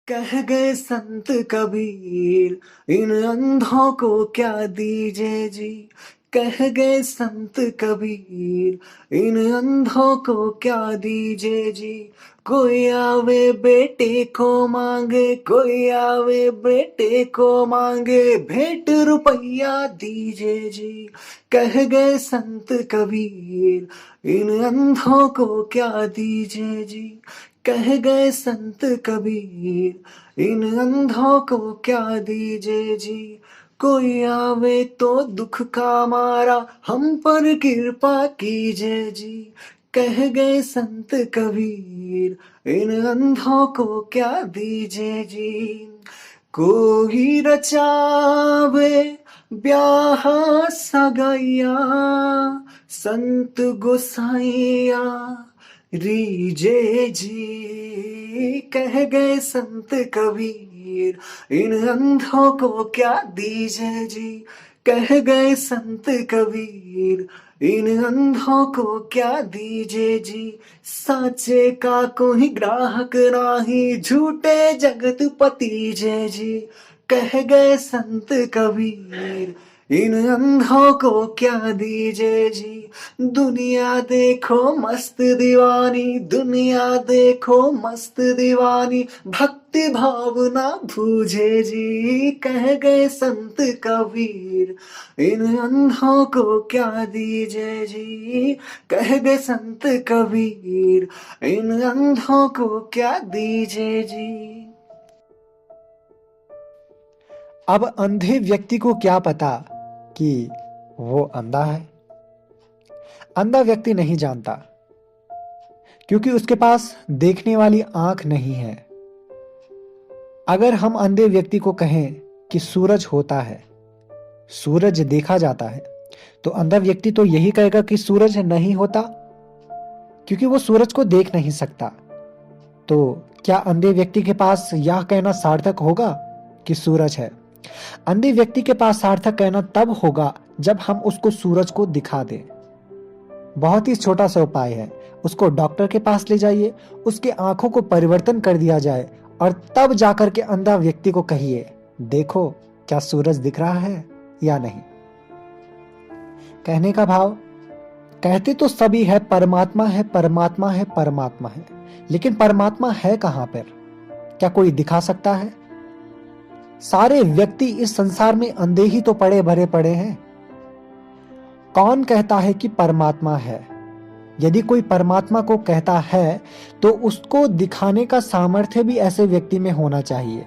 कह गए संत कबीर इन अंधों को क्या दीजे जी। कह गए संत कबीर इन अंधों को क्या दीजे जी। कोई आवे बेटे को मांगे, कोई आवे बेटे को मांगे, भेंट रुपया दीजे जी। कह गए संत कबीर इन अंधों को क्या दीजे जी। कह गए संत कबीर इन अंधों को क्या दीजे जी। कोई आवे तो दुख का मारा हम पर कृपा कीजिए जी। कह गए संत कबीर इन अंधों को क्या दीजिए जी। कोई रचावे ब्याह सगैया, संत गोसाइया रीजे जी। कह गए संत कबीर इन अंधों को क्या दीजे जी। कह गए संत कबीर इन अंधों को क्या दीजे जी। साचे का कोई ग्राहक नाही, झूठे जगत पति जय जी। कह गए संत कबीर इन अंधों को क्या दीजे जी। दुनिया देखो मस्त दीवानी, दुनिया देखो मस्त दीवानी, भक्ति भावना भूजे जी। कह गए संत कबीर इन अंधों को क्या दीजे जी। कह गए संत कबीर इन अंधों को क्या दीजे जी। अब अंधे व्यक्ति को क्या पता कि वो अंधा है। अंधा व्यक्ति नहीं जानता क्योंकि उसके पास देखने वाली आंख नहीं है। अगर हम अंधे व्यक्ति को कहें कि सूरज होता है, सूरज देखा जाता है, तो अंधा व्यक्ति तो यही कहेगा कि सूरज नहीं होता, क्योंकि वो सूरज को देख नहीं सकता। तो क्या अंधे व्यक्ति के पास यह कहना सार्थक होगा कि सूरज है? अंधे व्यक्ति के पास सार्थक कहना तब होगा जब हम उसको सूरज को दिखा दें। बहुत ही छोटा सा उपाय है, उसको डॉक्टर के पास ले जाइए, उसके आंखों को परिवर्तन कर दिया जाए और तब जाकर के अंधा व्यक्ति को कहिए, देखो क्या सूरज दिख रहा है या नहीं। कहने का भाव, कहते तो सभी है परमात्मा है, परमात्मा है, परमात्मा है, लेकिन परमात्मा है कहां पर? क्या कोई दिखा सकता है? सारे व्यक्ति इस संसार में अंधे ही तो पड़े भरे पड़े हैं। कौन कहता है कि परमात्मा है? यदि कोई परमात्मा को कहता है तो उसको दिखाने का सामर्थ्य भी ऐसे व्यक्ति में होना चाहिए।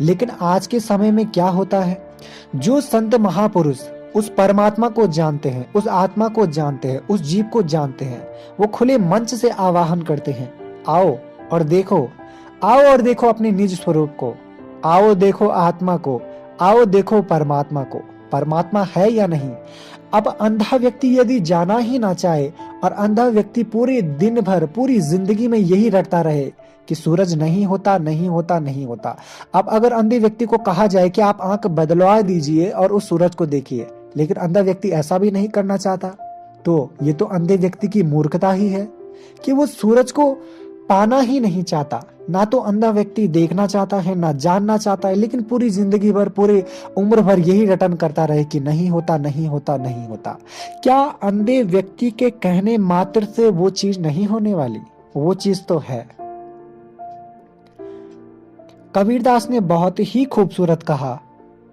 लेकिन आज के समय में क्या होता है, जो संत महापुरुष उस परमात्मा को जानते हैं, उस आत्मा को जानते हैं, उस जीव को जानते हैं, वो खुले मंच से आवाहन करते हैं, आओ और देखो, आओ और देखो अपने निज स्वरूप को, आओ देखो आत्मा को, आओ देखो परमात्मा को। परमात्मा है या नहीं? अब अंधा व्यक्ति यदि जाना ही ना चाहे और अंधा व्यक्ति पूरे दिन भर पूरी जिंदगी में यही रटता रहे कि सूरज नहीं होता, नहीं होता, नहीं होता। अब अगर अंधे व्यक्ति को कहा जाए कि आप आंख बदलवा दीजिए और उस सूरज को देखिए, लेकिन अंधा व्यक्ति ऐसा भी नहीं करना चाहता, तो ये तो अंधे व्यक्ति की मूर्खता ही है कि वो सूरज को पाना ही नहीं चाहता। ना तो अंधा व्यक्ति देखना चाहता है, ना जानना चाहता है, लेकिन पूरी जिंदगी भर, पूरे उम्र भर यही रटन करता रहे कि नहीं होता, नहीं होता, नहीं होता। क्या अंधे व्यक्ति के कहने मात्र से वो चीज नहीं होने वाली? वो चीज तो है। कबीरदास ने बहुत ही खूबसूरत कहा,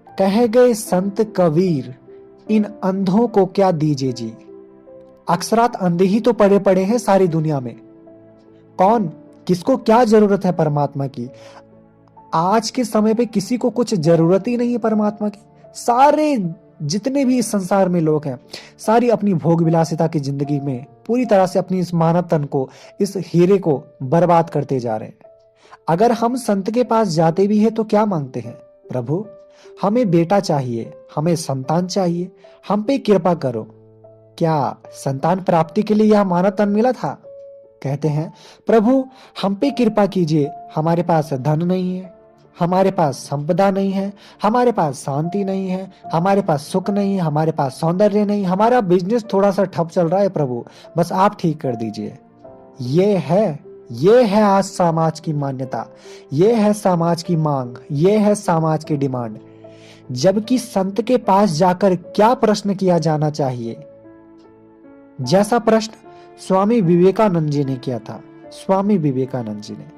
कह गए संत कबीर इन अंधों को क्या दीजे जी। अक्सरात अंधे ही तो पड़े पड़े हैं सारी दुनिया में। कौन, किसको क्या जरूरत है परमात्मा की? आज के समय पे किसी को कुछ जरूरत ही नहीं है परमात्मा की। सारे जितने भी इस संसार में लोग हैं, सारी अपनी भोग विलासिता की जिंदगी में पूरी तरह से अपनी इस मानव तन को, इस हीरे को बर्बाद करते जा रहे हैं। अगर हम संत के पास जाते भी हैं तो क्या मांगते हैं? प्रभु हमें बेटा चाहिए, हमें संतान चाहिए, हम पे कृपा करो। क्या संतान प्राप्ति के लिए यह मानव तन मिला था? कहते हैं प्रभु हम पे कृपा कीजिए, हमारे पास धन नहीं है, हमारे पास संपदा नहीं है, हमारे पास शांति नहीं है, हमारे पास सुख नहीं है, हमारे पास सौंदर्य नहीं, हमारा बिजनेस थोड़ा सा ठप चल रहा है, प्रभु बस आप ठीक कर दीजिए। ये है आज समाज की मान्यता, ये है समाज की मांग, ये है समाज की डिमांड। जबकि संत के पास जाकर क्या प्रश्न किया जाना चाहिए? जैसा प्रश्न स्वामी विवेकानंद जी ने किया था। स्वामी विवेकानंद जी ने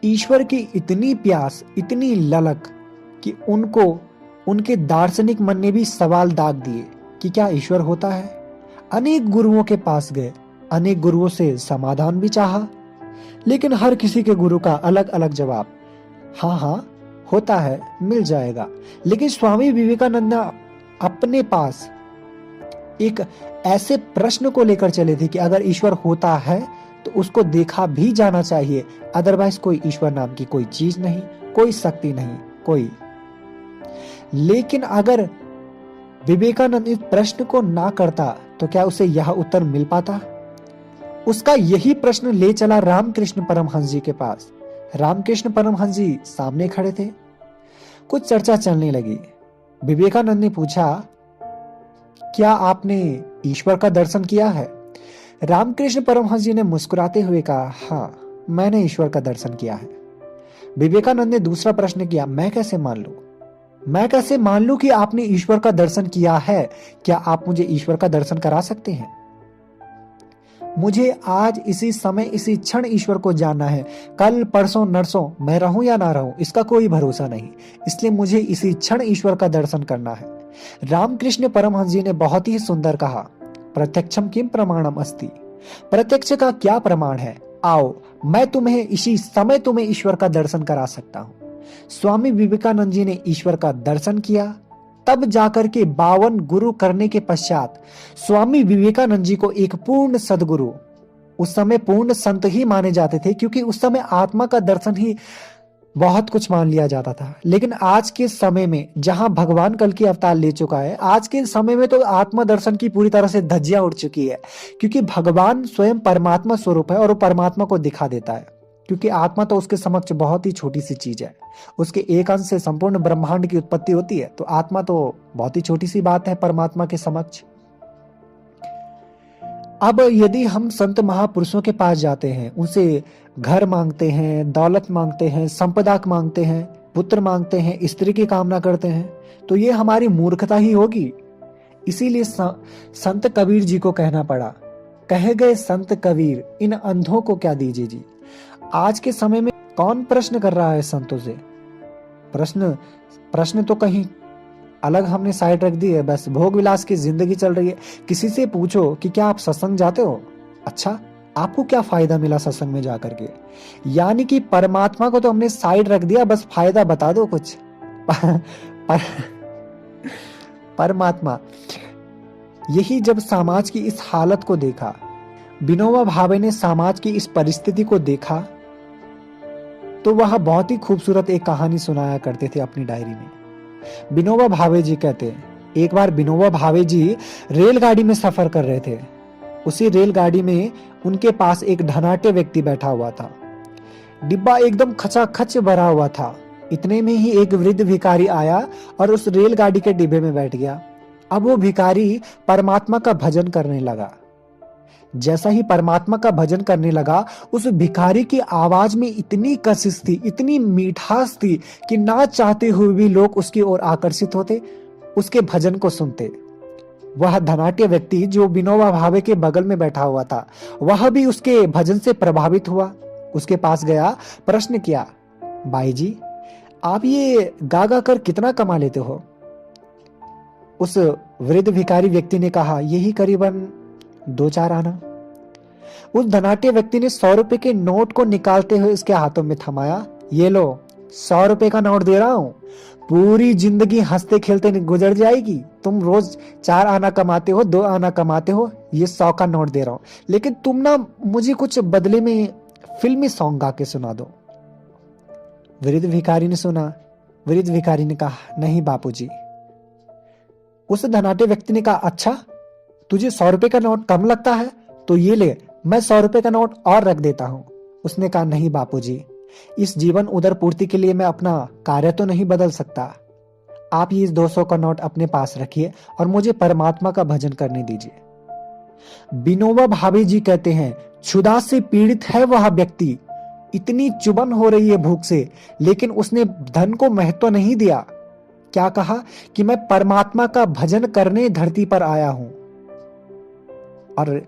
ईश्वर की इतनी प्यास, इतनी ललक कि उनको उनके दार्शनिक मन ने भी सवाल दाग दिए कि क्या ईश्वर होता है। अनेक गुरुओं के पास गए, अनेक गुरुओं से समाधान भी चाहा, लेकिन हर किसी के गुरु का अलग अलग जवाब। हाँ हाँ होता है, मिल जाएगा। लेकिन स्वामी विवेकानंद ने अपने पास एक ऐसे प्रश्न को लेकर चले थे कि अगर ईश्वर होता है तो उसको देखा भी जाना चाहिए, अदरवाइज कोई ईश्वर नाम की कोई चीज नहीं, कोई शक्ति नहीं, कोई। लेकिन अगर विवेकानंद इस प्रश्न को ना करता तो क्या उसे यह उत्तर मिल पाता? उसका यही प्रश्न ले चला रामकृष्ण परमहंस जी के पास। रामकृष्ण परमहंस जी सामने खड़े थे। कुछ चर्चा चलने लगी। विवेकानंद ने पूछा, क्या आपने ईश्वर का दर्शन किया है? रामकृष्ण परमहंस जी ने मुस्कुराते हुए कहा, हाँ मैंने ईश्वर का दर्शन किया है। विवेकानंद ने दूसरा प्रश्न किया, मैं कैसे मान लूं? मैं कैसे मान लूं कि आपने ईश्वर का दर्शन किया है? क्या आप मुझे ईश्वर का दर्शन करा सकते हैं? मुझे आज इसी समय इसी क्षण ईश्वर को जानना है। कल परसों नरसों मैं रहूं या ना रहूं इसका कोई भरोसा नहीं, इसलिए मुझे इसी क्षण ईश्वर का दर्शन करना है। रामकृष्ण परमहंस जी ने बहुत ही सुंदर कहा, प्रत्यक्षम किम प्रमाणम अस्ति। प्रत्यक्ष का क्या प्रमाण है? आओ मैं तुम्हें इसी समय तुम्हें ईश्वर का दर्शन करा सकता हूं। स्वामी विवेकानंद जी ने ईश्वर का दर्शन किया। तब जाकर के 52 गुरु करने के पश्चात स्वामी विवेकानंद जी को एक पूर्ण सदगुरु, उस समय पूर्ण संत ही माने जाते थे, क्योंकि उस समय आत्मा का दर्शन ही बहुत कुछ मान लिया जाता था। लेकिन आज के समय में जहां भगवान कल की अवतार ले चुका है, आज के समय में तो आत्मा दर्शन की पूरी तरह से धज्जियां उड़ चुकी है, क्योंकि भगवान स्वयं परमात्मा स्वरूप है और वो परमात्मा को दिखा देता है। क्योंकि आत्मा तो उसके समक्ष बहुत ही छोटी सी चीज है, उसके एक अंश से संपूर्ण ब्रह्मांड की उत्पत्ति होती है, तो आत्मा तो बहुत ही छोटी सी बात है परमात्मा के समक्ष। अब यदि हम संत महापुरुषों के पास जाते हैं, उनसे घर मांगते हैं, दौलत मांगते हैं, संपदा मांगते हैं, पुत्र मांगते हैं, स्त्री की कामना करते हैं, तो ये हमारी मूर्खता ही होगी। इसीलिए संत कबीर जी को कहना पड़ा, कहे गए संत कबीर इन अंधों को क्या दीजिए जी। आज के समय में कौन प्रश्न कर रहा है संतों से? प्रश्न तो कहीं अलग हमने साइड रख दी है, बस भोग विलास की जिंदगी चल रही है। किसी से पूछो कि क्या आप सत्संग जाते हो? अच्छा, आपको क्या फायदा मिला सत्संग में जाकर के? यानी कि परमात्मा को तो हमने साइड रख दिया, बस फायदा बता दो कुछ। परमात्मा, यही जब समाज की इस हालत को देखा, विनोबा भावे ने समाज की इस परिस्थिति को देखा, तो वह बहुत ही खूबसूरत एक कहानी सुनाया करते थे अपनी डायरी में। विनोबा भावे जी कहते हैं, एक बार विनोबा भावे जी रेलगाड़ी में सफर कर रहे थे। उसी रेलगाड़ी में उनके पास एक धनाढ्य व्यक्ति बैठा हुआ था। डिब्बा एकदम खचाखच भरा हुआ था। इतने में ही एक वृद्ध भिखारी आया और उस रेलगाड़ी के डिब्बे में बैठ गया। अब वो भिखारी परमात्मा का भजन करने लगा। जैसा ही परमात्मा का भजन करने लगा, उस भिखारी की आवाज में इतनी कशिश थी, इतनी मिठास थी कि ना चाहते हुए भी लोग उसकी ओर आकर्षित होते, उसके भजन को सुनते। वह धनाढ्य व्यक्ति जो विनोबा भावे के बगल में बैठा हुआ था, वह भी उसके भजन से प्रभावित हुआ। उसके पास गया, प्रश्न किया, भाई जी आप ये गा गा कर कितना कमा लेते हो? उस वृद्ध भिखारी व्यक्ति ने कहा, यही करीबन 2-4 आना। उस धनाढ्य व्यक्ति ने 100 रुपए के नोट को निकालते हुए उसके हाथों में थमाया। ये लो 100 रुपए का नोट दे रहा हूं, पूरी जिंदगी हंसते खेलते गुजर जाएगी। तुम रोज 4 आना कमाते हो, 2 आना कमाते हो, ये 100 का नोट दे रहा हूं, लेकिन तुम ना मुझे कुछ बदले में फिल्मी सॉन्ग गा के सुना दो। वृद्ध भिखारी ने सुना। वृद्ध भिखारी ने कहा, नहीं बापूजी। उस धनाढ्य व्यक्ति ने कहा, अच्छा तुझे 100 रुपए का नोट कम लगता है, तो ये ले, मैं 100 रुपए का नोट और रख देता हूं। उसने कहा, नहीं बापूजी, इस जीवन उदर पूर्ति के लिए मैं अपना कार्य तो नहीं बदल सकता। आप ये 200 का नोट अपने पास रखिए और मुझे परमात्मा का भजन करने दीजिए। विनोबा भावे जी कहते हैं, क्षुधा से पीड़ित है वह व्यक्ति, इतनी चुभन हो रही है भूख से, लेकिन उसने धन को महत्व नहीं दिया। क्या कहा कि मैं परमात्मा का भजन करने धरती पर आया हूं। और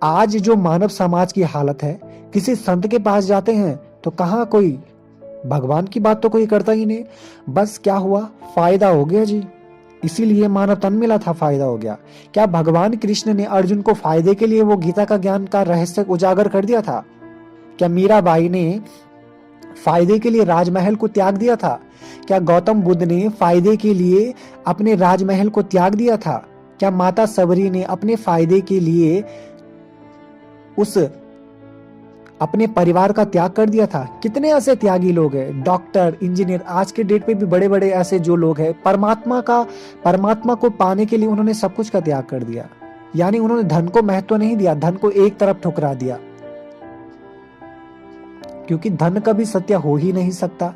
आज जो मानव समाज की हालत है, किसी संत के पास जाते हैं तो कहां कोई भगवान की बात तो कोई करता ही नहीं, बस क्या हुआ, फायदा हो गया जी, इसीलिए मानव तन मिला था, फायदा हो गया। क्या भगवान कृष्ण ने अर्जुन को फायदे के लिए वो गीता का ज्ञान का रहस्य उजागर कर दिया था? क्या मीराबाई ने फायदे के लिए राजमहल को त्याग दिया था? क्या गौतम बुद्ध ने फायदे के लिए अपने राजमहल को त्याग दिया था? क्या माता सबरी ने अपने फायदे के लिए उस अपने परिवार का त्याग कर दिया था? कितने ऐसे त्यागी लोग हैं, डॉक्टर, इंजीनियर, आज के डेट पे भी बड़े बड़े ऐसे जो लोग हैं, परमात्मा को पाने के लिए उन्होंने सब कुछ का त्याग कर दिया। यानी उन्होंने धन को महत्व नहीं दिया, धन को एक तरफ ठुकरा दिया, क्योंकि धन कभी सत्य हो ही नहीं सकता।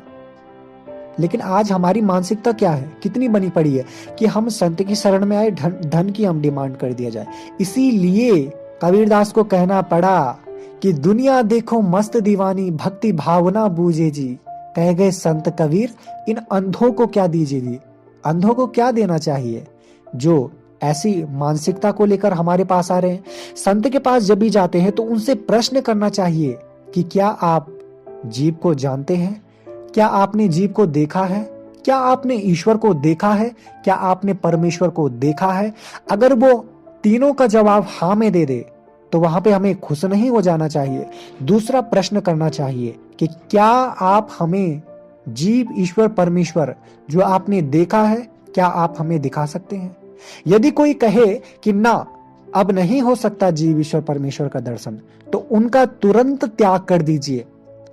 लेकिन आज हमारी मानसिकता क्या है, कितनी बनी पड़ी है कि हम संत की शरण में आए, धन की हम डिमांड कर दिया जाए। इसीलिए कबीरदास को कहना पड़ा कि दुनिया देखो मस्त दीवानी, भक्ति भावना बूझे जी। कह गए संत कबीर, इन अंधों को क्या दीजिए जी। अंधों को क्या देना चाहिए जो ऐसी मानसिकता को लेकर हमारे पास आ रहे हैं। संत के पास जब भी जाते हैं तो उनसे प्रश्न करना चाहिए कि क्या आप जीव को जानते हैं? क्या आपने जीव को देखा है? क्या आपने ईश्वर को देखा है? क्या आपने परमेश्वर को देखा है? अगर वो तीनों का जवाब हाँ में दे दे तो वहां पे हमें खुश नहीं हो जाना चाहिए। दूसरा प्रश्न करना चाहिए कि क्या आप हमें जीव, ईश्वर, परमेश्वर जो आपने देखा है, क्या आप हमें दिखा सकते हैं? यदि कोई कहे कि ना, अब नहीं हो सकता जीव, ईश्वर, परमेश्वर का दर्शन, तो उनका तुरंत त्याग कर दीजिए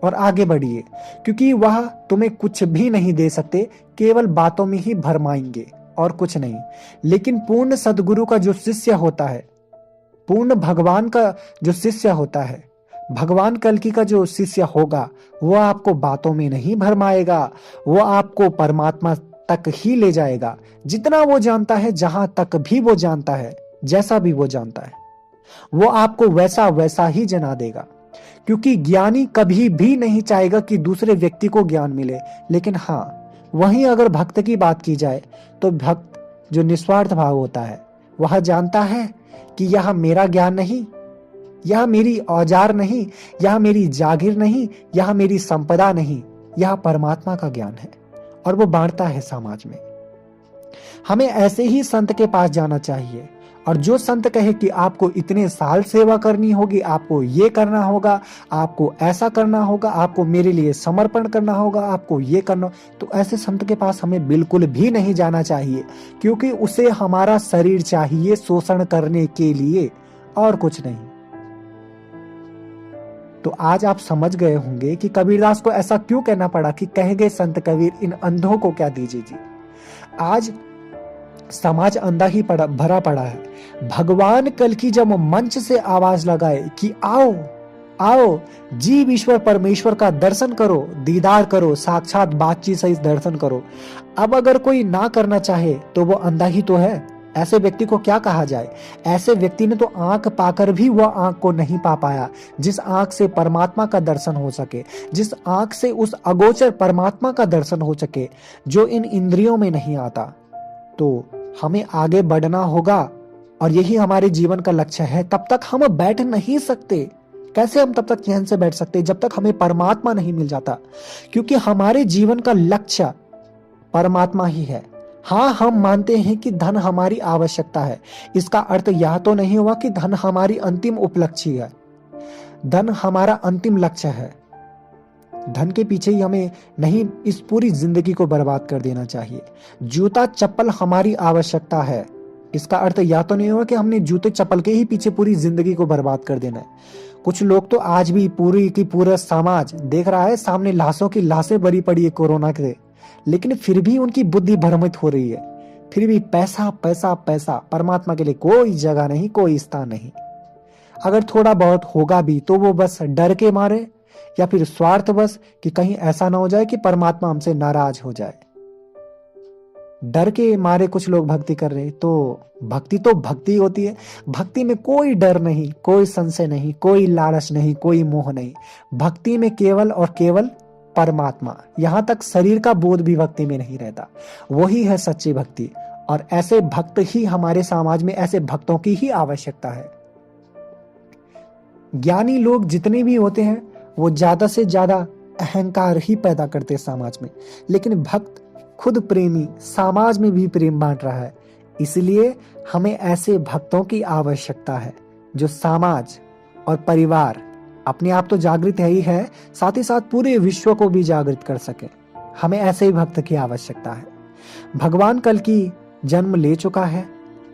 और आगे बढ़िए, क्योंकि वह तुम्हें कुछ भी नहीं दे सकते, केवल बातों में ही भरमाएंगे और कुछ नहीं। लेकिन पूर्ण सदगुरु का जो शिष्य होता है, पूर्ण भगवान का जो शिष्य होता है, भगवान कल्कि का जो शिष्य होगा, वो आपको बातों में नहीं भरमाएगा, वो आपको परमात्मा तक ही ले जाएगा। जितना वो जानता है, जहां तक भी वो जानता है, जैसा भी वो जानता है, वो आपको वैसा वैसा ही जना देगा। क्योंकि ज्ञानी कभी भी नहीं चाहेगा कि दूसरे व्यक्ति को ज्ञान मिले। लेकिन हाँ, वहीं अगर भक्त की बात की जाए तो भक्त जो निस्वार्थ भाव होता है, वह जानता है कि यह मेरा ज्ञान नहीं, यह मेरी औजार नहीं, यह मेरी जागीर नहीं, यह मेरी संपदा नहीं, यह परमात्मा का ज्ञान है और वो बांटता है समाज में। हमें ऐसे ही संत के पास जाना चाहिए। और जो संत कहे कि आपको इतने साल सेवा करनी होगी, आपको ये करना होगा, आपको ऐसा करना होगा, आपको मेरे लिए समर्पण करना होगा, आपको ये करना, तो ऐसे संत के पास हमें बिल्कुल भी नहीं जाना चाहिए, क्योंकि उसे हमारा शरीर चाहिए शोषण करने के लिए और कुछ नहीं। तो आज आप समझ गए होंगे कि कबीरदास को ऐसा क्यों कहना पड़ा कि कह गए संत कबीर, इन अंधों को क्या दीजिए जी। आज समाज अंधा ही भरा पड़ा है। भगवान कल्कि जब मंच से आवाज लगाए कि आओ आओ, जीव, ईश्वर, परमेश्वर का दर्शन करो, दीदार करो, साक्षात बातचीत से दर्शन करो। अब अगर कोई ना करना चाहे तो वो अंधा ही तो है। ऐसे व्यक्ति को क्या कहा जाए? ऐसे व्यक्ति ने तो आंख पाकर भी वह आंख को नहीं पा पाया, जिस आंख से परमात्मा का दर्शन हो सके, जिस आंख से उस अगोचर परमात्मा का दर्शन हो सके, जो इन इंद्रियों में नहीं आता। तो हमें आगे बढ़ना होगा और यही हमारे जीवन का लक्ष्य है। तब तक हम बैठ नहीं सकते। कैसे हम तब तक चैन से बैठ सकते जब तक हमें परमात्मा नहीं मिल जाता? क्योंकि हमारे जीवन का लक्ष्य परमात्मा ही है। हाँ, हम मानते हैं कि धन हमारी आवश्यकता है। इसका अर्थ यह तो नहीं हुआ कि धन हमारी अंतिम उपलक्ष्य है। धन हमारा अंतिम लक्ष्य है। धन के पीछे ही हमें नहीं इस पूरी जिंदगी को बर्बाद कर देना चाहिए। जूता चप्पल हमारी आवश्यकता है। इसका अर्थ यह तो नहीं हुआ कि हमने जूते चप्पल के ही पीछे पूरी जिंदगी को बर्बाद कर देना है। कुछ लोग तो आज भी पूरी की पूरा समाज देख रहा है, सामने लाशों की लाशें भरी पड़ी है कोरोना के, लेकिन फिर भी उनकी बुद्धि भ्रमित हो रही है। फिर भी पैसा पैसा पैसा, परमात्मा के लिए कोई जगह नहीं, कोई स्थान नहीं। अगर थोड़ा बहुत होगा भी तो वो बस डर के मारे या फिर स्वार्थ बस कि कहीं ऐसा ना हो जाए कि परमात्मा हमसे नाराज हो जाए। डर के मारे कुछ लोग भक्ति कर रहे, तो भक्ति होती है। भक्ति में कोई डर नहीं, कोई संशय नहीं, कोई लालच नहीं, कोई मोह नहीं। भक्ति में केवल और केवल परमात्मा, यहां तक शरीर का बोध भी भक्ति में नहीं रहता। वही है सच्ची भक्ति। और ऐसे भक्त ही हमारे समाज में, ऐसे भक्तों की ही आवश्यकता है। ज्ञानी लोग जितने भी होते हैं वो ज्यादा से ज्यादा अहंकार ही पैदा करते हैं समाज में, लेकिन भक्त खुद प्रेमी समाज में भी प्रेम बांट रहा है। इसलिए हमें ऐसे भक्तों की आवश्यकता है जो समाज और परिवार, अपने आप तो जागृत है ही है, साथ ही साथ पूरे विश्व को भी जागृत कर सके। हमें ऐसे ही भक्त की आवश्यकता है। भगवान कल की जन्म ले चुका है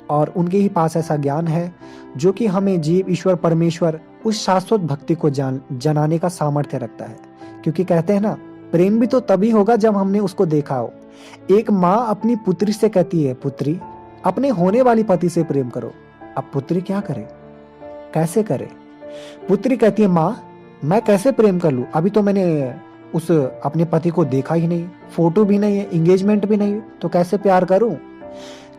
और उनके ही पास ऐसा ज्ञान है जो कि हमें जीव ईश्वर परमेश्वर उस शाश्वत भक्ति को जनाने का सामर्थ्य रखता है। क्योंकि कहते हैं ना, प्रेम भी तो तभी होगा जब हमने उसको देखा हो। एक माँ अपनी पुत्री से कहती है, पुत्री अपने होने वाली पति से प्रेम करो। अब पुत्री क्या करे, कैसे करे? पुत्री कहती है, माँ मैं कैसे प्रेम कर लूं, अभी तो मैंने उस अपने पति को देखा ही नहीं, फोटो भी नहीं है, एंगेजमेंट भी नहीं, तो कैसे प्यार करूं?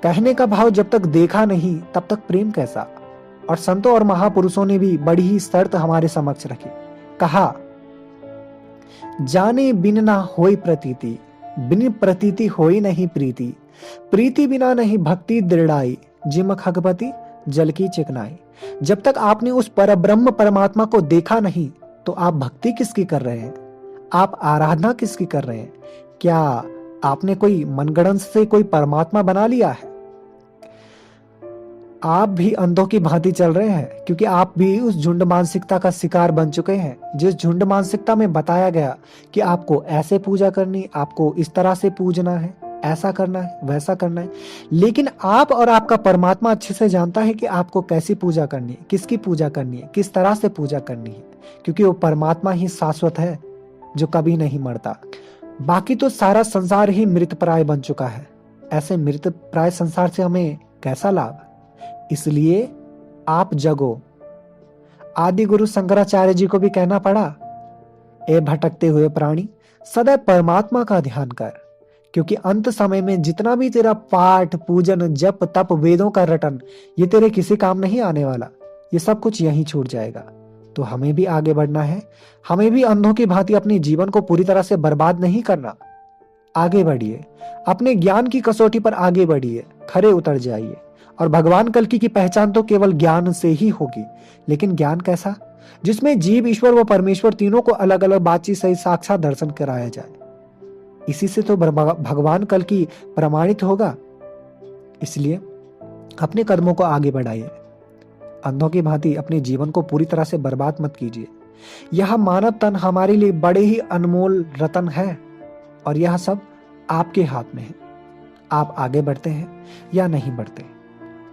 कहने का भाव जब तक देखा नहीं तब तक प्रेम कैसा। और संतों और महापुरुषों ने भी बड़ी ही शर्त हमारे समक्ष रखी। कहा, जाने बिन ना होई प्रतीति, बिन प्रतीति होई नहीं प्रीति, प्रीति बिना नहीं भक्ति दृढ़ाई, जिम खगपति जल की चिकनाई। जब तक आपने उस परब्रह्म परमात्मा को देखा नहीं तो आप भक्ति किसकी कर रहे हैं? आप आराधना किसकी कर रहे हैं? क्या आपने कोई मनगढ़ंत से कोई परमात्मा बना लिया है? आप भी अंधों की भांति चल रहे हैं, क्योंकि आप भी उस झुंड मानसिकता का शिकार बन चुके हैं। जिस झुंड मानसिकता में बताया गया कि आपको ऐसे पूजा करनी, आपको इस तरह से पूजना है, ऐसा करना है, वैसा करना है। लेकिन आप और आपका परमात्मा अच्छे से जानता है कि आपको कैसी पूजा करनी है, किसकी पूजा करनी है, किस तरह से पूजा करनी है, क्योंकि वो परमात्मा ही शाश्वत है जो कभी नहीं मरता। बाकी तो सारा संसार ही मृत प्राय बन चुका है। ऐसे मृत प्राय संसार से हमें कैसा लाभ? इसलिए आप जगो। आदि गुरु शंकराचार्य जी को भी कहना पड़ा, ए भटकते हुए प्राणी सदैव परमात्मा का ध्यान कर, क्योंकि अंत समय में जितना भी तेरा पाठ पूजन जप तप वेदों का रटन, ये तेरे किसी काम नहीं आने वाला। ये सब कुछ यहीं छूट जाएगा। तो हमें भी आगे बढ़ना है। हमें भी अंधों की भांति अपने जीवन को पूरी तरह से बर्बाद नहीं करना। आगे बढ़िए, अपने ज्ञान की कसौटी पर आगे बढ़िए, खरे उतर जाइए। और भगवान कल्कि की पहचान तो केवल ज्ञान से ही होगी। लेकिन ज्ञान कैसा? जिसमें जीव ईश्वर व परमेश्वर तीनों को अलग अलग बातचीत से साक्षात दर्शन कराया जाए। इसी से तो भगवान कल्कि प्रमाणित होगा। इसलिए अपने कदमों को आगे बढ़ाइए। अंधों की भांति अपने जीवन को पूरी तरह से बर्बाद मत कीजिए। यह मानव तन हमारे लिए बड़े ही अनमोल रतन है और यह सब आपके हाथ में है। आप आगे बढ़ते हैं या नहीं बढ़ते।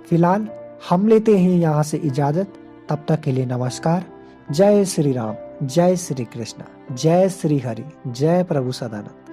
फिलहाल हम लेते हैं यहां से इजाजत। तब तक के लिए नमस्कार। जय श्री राम, जय श्री कृष्ण, जय श्री हरि, जय प्रभु सदानंद।